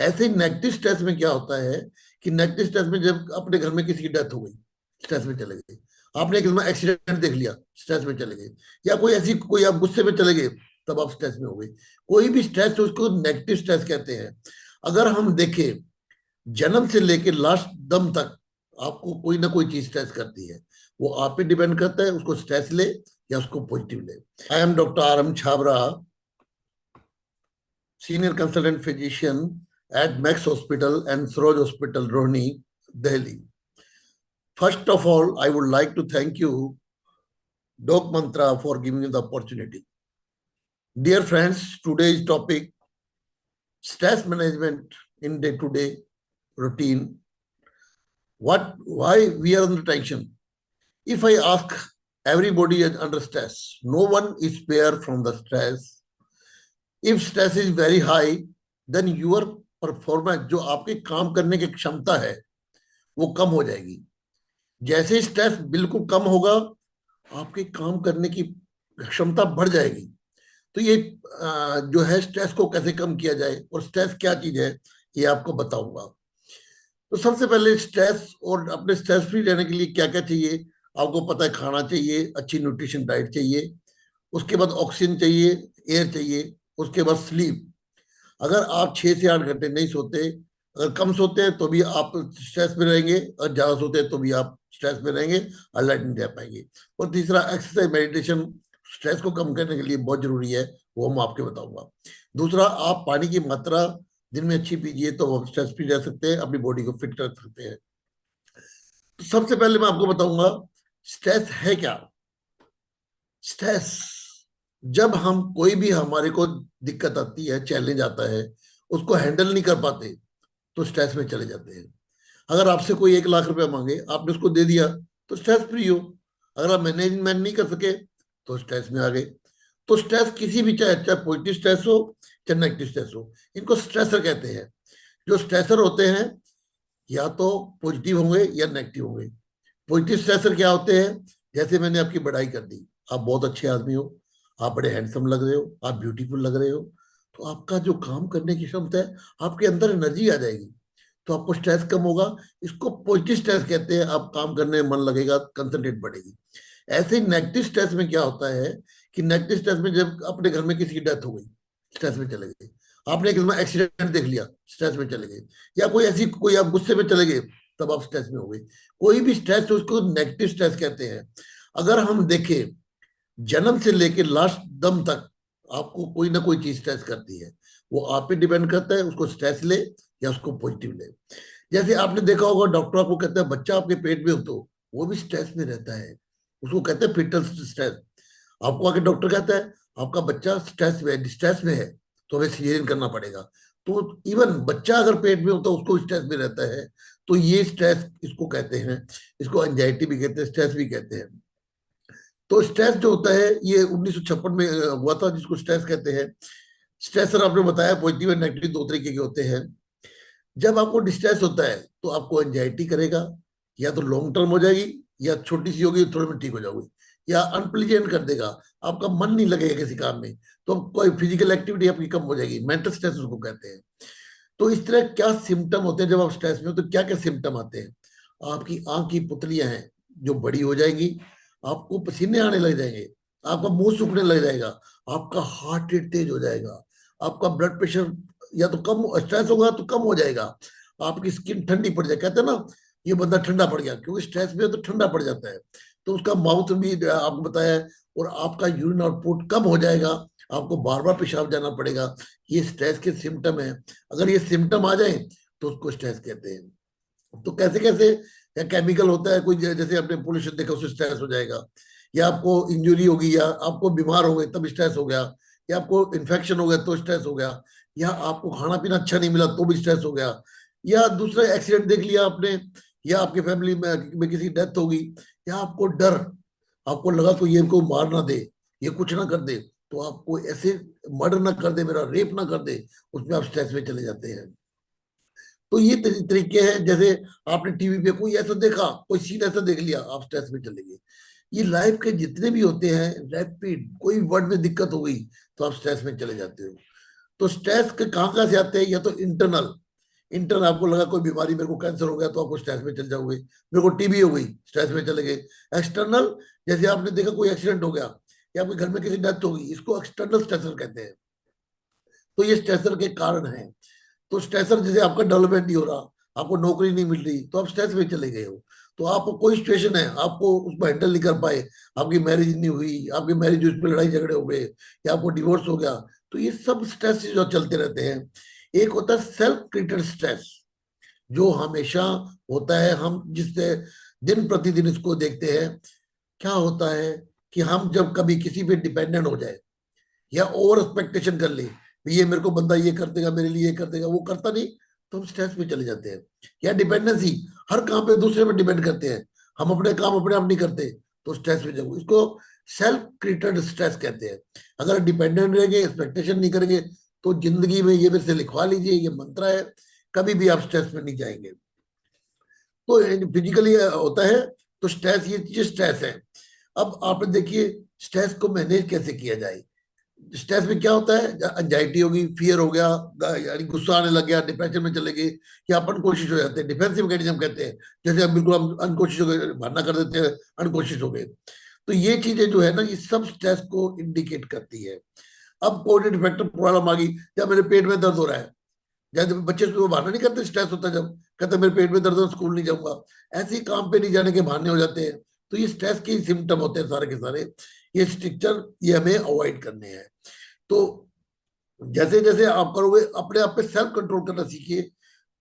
ऐसे negative stress में क्या होता है कि नेगेटिव स्ट्रेस में जब अपने घर में किसी की डेथ हो गई, स्ट्रेस में चले गए। आपने एक एक्सीडेंट देख लिया, स्ट्रेस में चले गए। या कोई ऐसी कोई आप गुस्से में चले गए, तब आप स्ट्रेस में हो गए। कोई भी स्ट्रेस है उसको नेगेटिव स्ट्रेस कहते हैं। अगर हम देखें, जन्म से लेके लास्ट दम तक आपको कोई ना कोई चीज स्ट्रेस करती है। वो आप पे डिपेंड करता है, उसको स्ट्रेस ले या उसको पॉजिटिव ले। I am doctor R M Chhabra, senior consultant physician at Max Hospital and Saroj Hospital, Rohini, Delhi. First of all, I would like to thank you, Doc Mantra, for giving me the opportunity. Dear friends, today's topic, stress management in day-to-day routine. Why we are under tension? If I ask, everybody is under stress. No one is spared from the stress. If stress is very high, then your performance, जो आपके काम करने की क्षमता है, वो कम हो जाएगी। जैसे स्ट्रेस बिल्कुल कम होगा, आपके काम करने की क्षमता बढ़ जाएगी। तो ये जो है, स्ट्रेस को कैसे कम किया जाए और स्ट्रेस क्या चीज है, ये आपको बताऊंगा। तो सबसे पहले स्ट्रेस और अपने स्ट्रेस फ्री रहने के लिए क्या क्या चाहिए, आपको पता है। खाना चाहिए, अच्छी न्यूट्रिशन डाइट चाहिए, उसके बाद ऑक्सीजन चाहिए, एयर चाहिए, उसके बाद स्लीप। अगर आप 6 से 8 घंटे नहीं सोते, अगर कम सोते हैं तो भी आप स्ट्रेस में रहेंगे, और ज्यादा सोते हैं तो भी आप स्ट्रेस में रहेंगे, अलर्ट नहीं रह पाएंगे। और तीसरा, एक्सरसाइज मेडिटेशन स्ट्रेस को कम करने के लिए बहुत जरूरी है, वो हम आपके बताऊंगा। दूसरा, आप पानी की मात्रा दिन में अच्छी पीजिए, तो आप स्ट्रेस फ्री रह सकते हैं, अपनी बॉडी को फिट रख सकते हैं। तो सबसे पहले मैं आपको बताऊंगा स्ट्रेस है क्या। स्ट्रेस, जब हम कोई भी हमारे को दिक्कत आती है, चैलेंज आता है, उसको हैंडल नहीं कर पाते, तो स्ट्रेस में चले जाते हैं। अगर आपसे कोई 1 लाख रुपया मांगे, आपने उसको दे दिया, तो स्ट्रेस फ्री हो। अगर आप मैनेजमेंट नहीं कर सके, तो स्ट्रेस में आ गए। तो स्ट्रेस किसी भी, चाहे चाहे पॉजिटिव स्ट्रेस हो, चाहे नेगेटिव स्ट्रेस हो, इनको स्ट्रेसर कहते हैं। जो स्ट्रेसर होते हैं, या तो पॉजिटिव होंगे या नेगेटिव होंगे। पॉजिटिव स्ट्रेसर क्या होते हैं? जैसे मैंने आपकी बड़ाई कर दी, आप बहुत अच्छे आदमी हो, आप बड़े हैंडसम लग रहे हो, आप ब्यूटीफुल लग रहे हो, तो आपका जो काम करने की क्षमता है, आपके अंदर एनर्जी आ जाएगी, तो आपको स्ट्रेस कम होगा। इसको पॉजिटिव स्ट्रेस कहते हैं। आप काम करने में मन लगेगा, कंसंट्रेट बढ़ेगी। ऐसे ही नेगेटिव स्ट्रेस में क्या होता है कि नेगेटिव स्ट्रेस में जब अपने घर में किसी की डेथ हो गई, स्ट्रेस में चले गए। आपने एक एक्सीडेंट देख लिया, स्ट्रेस में चले गए। या कोई ऐसी कोई आप गुस्से में चले गए, तब आप स्ट्रेस में हो गए। कोई भी स्ट्रेस है उसको नेगेटिव स्ट्रेस कहते हैं। अगर हम देखें, जन्म से लेके लास्ट दम तक आपको कोई ना कोई चीज स्ट्रेस करती है। वो आप पे डिपेंड करता है, उसको स्ट्रेस ले या उसको पॉजिटिव ले। जैसे आपने देखा होगा, डॉक्टर आपको कहता है बच्चा आपके पेट में हो, तो वो भी स्ट्रेस में रहता है, उसको कहते हैं फिटल स्ट्रेस। आपको आके डॉक्टर कहता है आपका बच्चा स्ट्रेस में, डिस्ट्रेस में है, तो हमें सीजरियन करना पड़ेगा। तो इवन बच्चा अगर पेट में होता है, उसको स्ट्रेस में रहता है। तो ये स्ट्रेस इसको कहते हैं, इसको एंजाइटी भी कहते हैं, स्ट्रेस भी कहते हैं। तो स्ट्रेस जो होता है, ये 1956 में हुआ था, जिसको स्ट्रेस कहते हैं। स्ट्रेसर आपने बताया पॉजिटिव और नेगेटिव दो तरीके के होते हैं। जब आपको डिस्ट्रेस होता है, तो आपको एंजाइटी करेगा, या तो लॉन्ग टर्म हो जाएगी, या छोटी सी होगी, थोड़ी में ठीक हो जाओगी, या अनप्लीजेंट कर देगा, आपका मन नहीं लगेगा किसी काम में, तो कोई फिजिकल एक्टिविटी आपकी कम हो जाएगी। मेंटल स्ट्रेस उसको कहते हैं। तो इस तरह क्या सिम्टम होते हैं जब आप स्ट्रेस में हो, तो क्या क्या सिम्टम आते हैं? आपकी आंख की पुतलियां हैं जो बड़ी हो जाएंगी, आपको पसीने आने लग जाएंगे, आपका मुंह सूखने लग जाएगा, आपका हार्ट रेट तेज हो जाएगा, आपका ब्लड प्रेशर या तो कम, स्ट्रेस होगा तो कम हो जाएगा, आपकी स्किन ठंडी पड़ जाएगी। कहते हैं ना, ये बंदा ठंडा पड़ गया, क्योंकि स्ट्रेस में तो ठंडा पड़ जाता है। तो उसका माउथ भी आपको बताया है, और आपका यूरिन आउटपुट कम हो जाएगा, आपको बार बार पेशाब जाना पड़ेगा। ये स्ट्रेस के सिम्टम है। अगर ये सिम्टम आ जाए, तो उसको स्ट्रेस कहते हैं। तो कैसे कैसे, या केमिकल होता है कोई, जैसे आपने पोल्यूशन देखा, उससे स्ट्रेस हो जाएगा, या आपको इंजुरी होगी, या आपको बीमार हो गए तब स्ट्रेस हो गया, या आपको इन्फेक्शन हो गया तो स्ट्रेस हो गया, या आपको खाना पीना अच्छा नहीं मिला तो भी स्ट्रेस हो गया, या दूसरा एक्सीडेंट देख लिया आपने, या आपके फैमिली में किसी की डेथ होगी, या आपको डर, आपको लगा कोई ये को मार ना दे, ये कुछ ना कर दे, तो आपको ऐसे मर्डर ना कर दे, मेरा रेप ना कर दे, उसमें आप स्ट्रेस में चले जाते हैं। तो ये तरीके हैं। जैसे आपने टीवी पे कोई ऐसा देखा, कोई सीन ऐसा देख लिया, आप स्ट्रेस में चले गए। ये लाइफ के जितने भी होते हैं, रैपिड कोई वर्ड में दिक्कत हो गई, तो आप स्ट्रेस में चले जाते हो। तो स्ट्रेस के कहाँ कहाँ से आते हैं? या तो इंटरनल, इंटर्न आपको लगा कोई बीमारी, मेरे को कैंसर हो गया, तो आपको स्ट्रेस में चल जाओगे। मेरे को टीबी हो गई, स्ट्रेस में चले गए। एक्सटर्नल, जैसे आपने देखा कोई एक्सीडेंट हो गया या आपके घर में किसी डेथ हो गई, इसको एक्सटर्नल स्ट्रेसर कहते हैं। तो ये स्ट्रेसर के कारण है। तो स्ट्रेसर, जैसे आपका डेवलपमेंट नहीं हो रहा, आपको नौकरी नहीं मिल रही, तो आप स्ट्रेस में चले गए हो। तो आपको कोई सिचुएशन है, आपको उसको हैंडल नहीं कर पाए, आपकी मैरिज नहीं हुई, आपकी मैरिज उस पर लड़ाई झगड़े हो गए, या आपको डिवोर्स हो गया, तो ये सब स्ट्रेस जो चलते रहते हैं। एक होता है सेल्फ क्रिएटेड स्ट्रेस, जो हमेशा होता है, हम जिससे दिन प्रतिदिन इसको देखते हैं। क्या होता है कि हम जब कभी किसी पे डिपेंडेंट हो जाए या ओवर एक्सपेक्टेशन कर ले, भी ये मेरे को बंदा ये कर देगा, मेरे लिए ये कर देगा, वो करता नहीं, तो हम स्ट्रेस में चले जाते हैं। या डिपेंडेंसी, हर काम पे दूसरे पे डिपेंड करते हैं, हम अपने काम अपने आप नहीं करते, तो स्ट्रेस में जाओ। इसको सेल्फ क्रिएटेड स्ट्रेस कहते हैं। अगर डिपेंडेंट रहेंगे, एक्सपेक्टेशन नहीं करेंगे, तो जिंदगी में, ये मेरे से लिखवा लीजिए, ये मंत्र है, कभी भी आप स्ट्रेस में नहीं जाएंगे। तो फिजिकली होता है, तो स्ट्रेस, ये चीज स्ट्रेस है। अब आप देखिए स्ट्रेस को मैनेज कैसे किया जाए। स्ट्रेस में क्या होता है, एंजाइटी होगी, फियर हो गया, यानी गुस्सा आने लग गया, डिप्रेशन में चले गए, या अपन कोशिश हो जाते हैं, डिफेंसिव मैकेनिज्म कहते हैं, जैसे अब बिल्कुल हम अनकोशिश हो गए, भागना कर देते हैं, अनकोशिश हो गए। तो ये चीजें जो है ना, ये सब स्ट्रेस को इंडिकेट करती है। अब कोऑर्डिनेट फैक्टर प्रॉब्लम आ गई, जब मेरे पेट में दर्द हो रहा है, जैसे बच्चे तो बहाना नहीं करते, स्ट्रेस होता है जब, कहते मेरे पेट में दर्द है, स्कूल नहीं जाऊंगा, ऐसे ही काम पे नहीं जाने के बहाने हो जाते हैं। तो ये स्ट्रेस के सिम्टम होते हैं सारे के सारे। ये स्ट्रक्चर, ये हमें अवॉइड करने हैं। तो जैसे जैसे आप करोगे, अपने आप पे सेल्फ कंट्रोल करना सीखिए,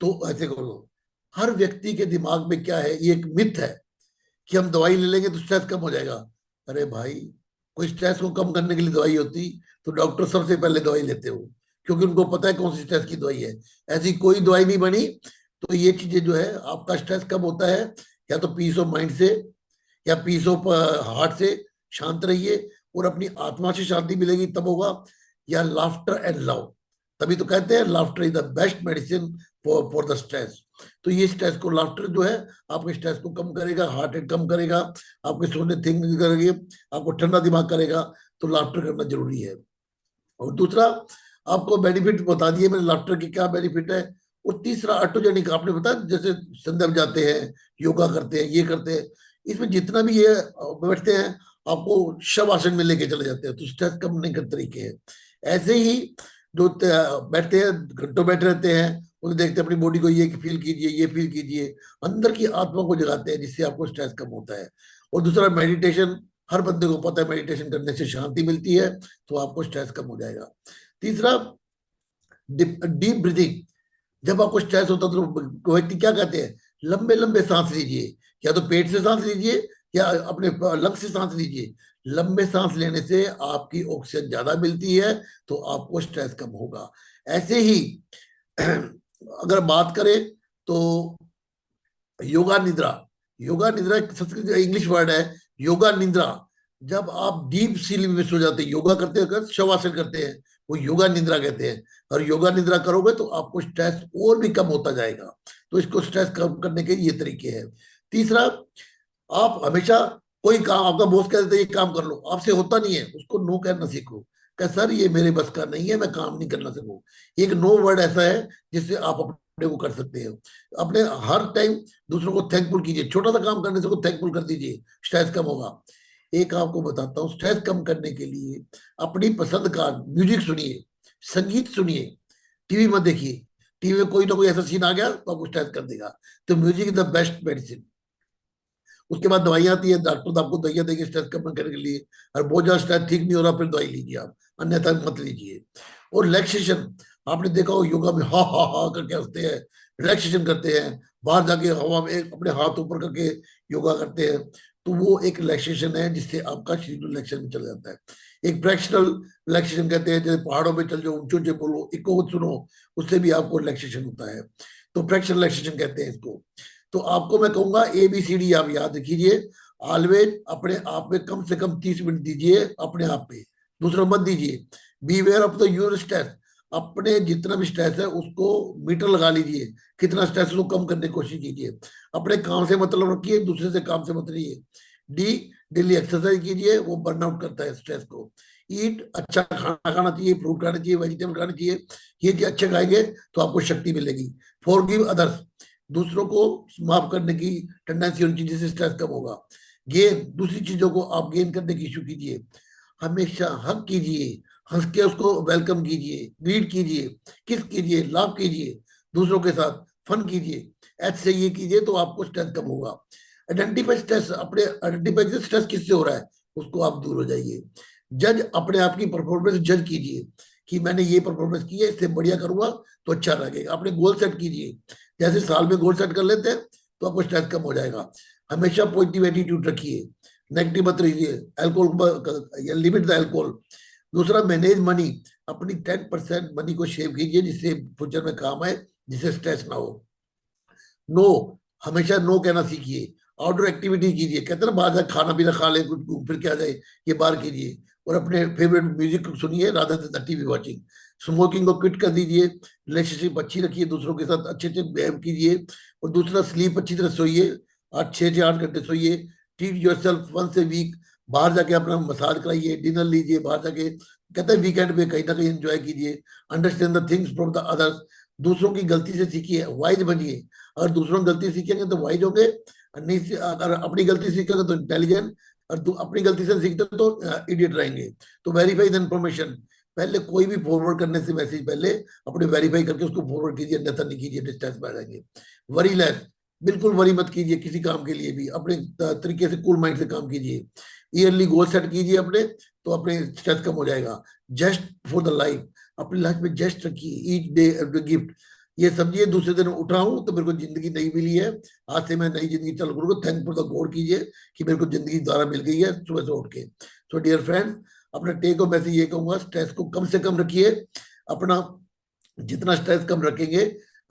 तो ऐसे करो। हर व्यक्ति के दिमाग में क्या है, ये एक मिथ है कि हम दवाई ले लेंगे तो स्ट्रेस कम हो जाएगा। अरे भाई, कोई स्ट्रेस को कम करने के लिए दवाई होती तो डॉक्टर सबसे पहले दवाई लेते हो, क्योंकि उनको पता है कौन सी स्ट्रेस की दवाई है। ऐसी कोई दवाई नहीं बनी। तो ये चीजें जो है, आपका स्ट्रेस कम होता है या तो पीस ऑफ माइंड से, या पीस ऑफ हार्ट से शांत रहिए, और अपनी आत्मा से शांति मिलेगी तब होगा। या लाफ्टर एंड लव, तभी तो कहते हैं laughter is the best medicine for the stress. तो ये स्ट्रेस को, लाफ्टर जो है, आपके स्ट्रेस को कम करेगा, हार्ट रेट कम करेगा, आपके सोने थिंक करेंगे, आपको ठंडा दिमाग करेगा। तो लाफ्टर करना जरूरी है। और दूसरा, आपको बेनिफिट बता दिए मैंने, लाफ्टर के क्या बेनिफिट है। और तीसरा, ऑटोजेनिक, आपने बताया, जैसे संदर्भ जाते हैं, योगा करते हैं, ये करते हैं, इसमें जितना भी ये बैठते हैं, आपको शव आसन में लेके चले जाते हैं, तो स्ट्रेस कम नहीं करने तरीके हैं। ऐसे ही जो बैठते हैं, घंटों बैठे रहते हैं, उन्हें देखते हैं, अपनी बॉडी को ये फील कीजिए, ये फील कीजिए, अंदर की आत्मा को जगाते हैं, जिससे आपको स्ट्रेस कम होता है। और दूसरा, मेडिटेशन, हर बंदे को पता है मेडिटेशन करने से शांति मिलती है, तो आपको स्ट्रेस कम हो जाएगा। तीसरा, डीप ब्रीथिंग। जब आपको स्ट्रेस होता है तो व्यक्ति क्या कहते हैं, लंबे लंबे सांस लीजिए, या तो पेट से सांस लीजिए या अपने लंग से सांस लीजिए। लंबे सांस लेने से आपकी ऑक्सीजन ज्यादा मिलती है, तो आपको स्ट्रेस कम होगा। ऐसे ही अगर बात करें तो योगा निद्रा, योगा निद्रा एक संस्कृत इंग्लिश वर्ड है, योगा निद्रा। जब आप डीप स्लीप में सो जाते हैं, योगा करते हैं, शवासन करते हैं, वो योगा निद्रा कहते हैं। और योगा निद्रा करोगे तो आपको स्ट्रेस और भी कम होता जाएगा। तो इसको स्ट्रेस कम करने के ये तरीके हैं। तीसरा, आप हमेशा, कोई काम आपका बॉस कह देता है ये काम कर लो, आपसे होता नहीं है, उसको नो कहना सीखो। कह सर ये मेरे बस का नहीं है, मैं काम नहीं करना सकूं। एक नो वर्ड ऐसा है जिससे आप अपने को कर सकते हैं। अपने हर टाइम दूसरों को थैंकफुल कीजिए, छोटा सा काम करने से को थैंकफुल कर दीजिए, स्ट्रेस कम होगा। एक आपको बताता हूँ, स्ट्रेस कम करने के लिए अपनी पसंद का म्यूजिक सुनिए, संगीत सुनिए, टीवी मत देखिए। टीवी में कोई ना कोई ऐसा सीन आ गया तो आपको स्ट्रेस कर देगा। तो music is the best medicine. उसके बाद दवाइयां आती है, डॉक्टर तो आपको दवाइयां देंगे स्ट्रेस कम करने के लिए। और बहुत ज्यादा स्ट्रेस ठीक नहीं हो रहा, फिर दवाई लीजिए आप, अन्यथा मत लीजिए। और रिलैक्सेशन, आपने देखा हो योगा में हा हा हा करके हंसते हैं, रिलैक्सेशन करते हैं, बाहर जाके हवा में अपने हाथ ऊपर करके योगा करते हैं, तो वो एक रिलैक्सेशन है, जिससे आपका शरीर रिलैक्सेशन में चला जाता है। एक फ्रैक्शनल रिलैक्सेशन कहते हैं, जैसे पहाड़ों में चल जाओ, ऊंचे ऊंचे बोलो, इको सुनो, उससे भी आपको रिलैक्सेशन होता है। तो फ्रैक्शनल रिलैक्सेशन कहते हैं इसको। तो आपको मैं कहूंगा ABCD आप याद रखिए। ऑलवेज अपने आप में कम से कम 30 मिनट दीजिए, अपने आप पे, दूसरा मत दीजिए। Beware of the your stress, अपने जितना भी स्ट्रेस है उसको मीटर लगा लीजिए, कितना स्ट्रेस उसको कम करने की कोशिश कीजिए। अपने काम से मतलब रखिए, दूसरे से काम से मत रहिए। डी, डेली एक्सरसाइज कीजिए, वो बर्नआउट करता है स्ट्रेस को। ईट, अच्छा खाना खाना चाहिए, फ्रूट खाना चाहिए, वेजिटेबल खाना चाहिए। ये चीज अच्छे खाएंगे तो आपको शक्ति मिलेगी। फॉरगिव अदर्स, दूसरों को माफ करने की टेंडेंसी होनी चाहिए, जिससे स्ट्रेस कम होगा। गेन, दूसरी चीजों को आप गेन करने की इशू कीजिए। हमेशा हक कीजिए, हंस के उसको वेलकम कीजिए, ग्रीट कीजिए, किस कीजिए, लाभ कीजिए, दूसरों के साथ फन कीजिए। ऐसे ये कीजिए तो आपको स्ट्रेस कम होगा। आइडेंटिफाई स्ट्रेस, अपने आइडेंटिफाई स्ट्रेस किससे हो रहा है, उसको आप दूर हो जाइए। जज, अपने आप की परफॉर्मेंस जज कीजिए कि मैंने ये परफॉर्मेंस की है, इससे बढ़िया करूंगा तो अच्छा लगेगा। अपने गोल सेट कीजिए, जैसे साल में गोल सेट कर लेते हैं तो आपको स्ट्रेस कम हो जाएगा। हमेशा पॉजिटिव एटीट्यूड रखिए, नेगेटिव मत रहिए। Alcohol, limit the alcohol. दूसरा, मैनेज मनी, अपनी 10% मनी को सेव कीजिए, जिससे फ्यूचर में काम आए, जिससे स्ट्रेस ना हो। नो, हमेशा नो कहना सीखिए। आउटडोर एक्टिविटी कीजिए, कहते हैं ना बाहर जाके खाना पीना खा ले, कुछ घूम फिर के आ जाए, ये बाहर कीजिए। और अपने फेवरेट म्यूजिक सुनिए rather than TV watching. Smoking को क्विट कर दीजिए। रिलेशनशिप अच्छी रखिए, दूसरों के साथ अच्छे अच्छे बिहेव कीजिए। और दूसरा, स्लीप अच्छी तरह सोइए, 6 से 8 घंटे सोइए। Treat yourself once a week, बाहर जाके अपना मसाज कराइए, डिनर लीजिए बाहर जाके, कहते हैं वीकेंड पे कहीं ना कहीं एंजॉय कीजिए। Understand the things from the others, दूसरों की गलती से सीखिए, वाइज बनिए। अगर दूसरों की गलती सीखेंगे तो वाइज होंगे, और नहीं अगर अपनी गलती सीखेंगे तो इंटेलिजेंट, और अपनी गलती से सीखते तो इडियट रहेंगे। तो वेरीफाई द इन्फॉर्मेशन, पहले कोई भी फॉरवर्ड करने से मैसेज पहले अपने वेरीफाई करके उसको फॉरवर्ड कीजिए, अन्यथा नहीं कीजिए, डिस्टेंस में आ जाएंगे। वरी लेस, बिल्कुल वरी मत कीजिए किसी काम के लिए भी, अपने तरीके से कूल माइंड से काम कीजिए। ईयरली गोल सेट कीजिए अपने, तो अपने स्ट्रेस कम हो जाएगा। जस्ट फॉर द लाइफ, अपनी लाइफ में जस्ट रखिए, ईच डे गिफ्ट। ये समझिए दूसरे दिन उठा हूं तो मेरे को जिंदगी नई मिली है, आज से मैं नई जिंदगी चालू करूंगा। थैंक फॉर द गॉड कीजिए कि मेरे को जिंदगी दोबारा मिल गई है सुबह से उठ के। सो डियर फ्रेंड्स, अपना टेक होम मैसेज ये कहूंगा, स्ट्रेस को कम से कम रखिए। अपना जितना स्ट्रेस कम रखेंगे,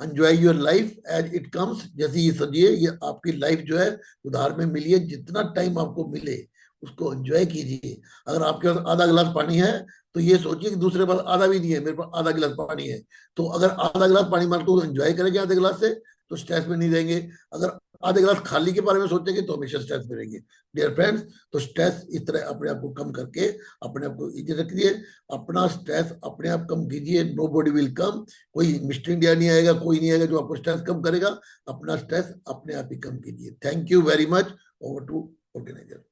enjoy your life as it comes. जैसे ये समझिए, ये आपकी लाइफ जो है उधार में मिली है, जितना टाइम आपको मिले उसको एंजॉय कीजिए। अगर आपके पास आधा गिलास पानी है तो ये सोचिए कि दूसरे पास आधा भी नहीं है, मेरे पास आधा गिलास पानी है। तो अगर आधा गिलास पानी मार को एंजॉय करेंगे आधे गिलास से, तो स्ट्रेस में नहीं रहेंगे। अगर आधे गिलास खाली के बारे में सोचेंगे तो हमेशा स्ट्रेस में रहेंगे। डियर फ्रेंड्स, तो स्ट्रेस इस तरह अपने आप को कम करके अपने आप को इजी रखिए। अपना स्ट्रेस अपने आप कम कीजिए, नो बॉडी विल कम। कोई मिस्टर इंडिया नहीं आएगा, कोई नहीं आएगा जो आपको स्ट्रेस कम करेगा। अपना स्ट्रेस अपने आप ही कम कीजिए। Thank you very much. Over to organiser.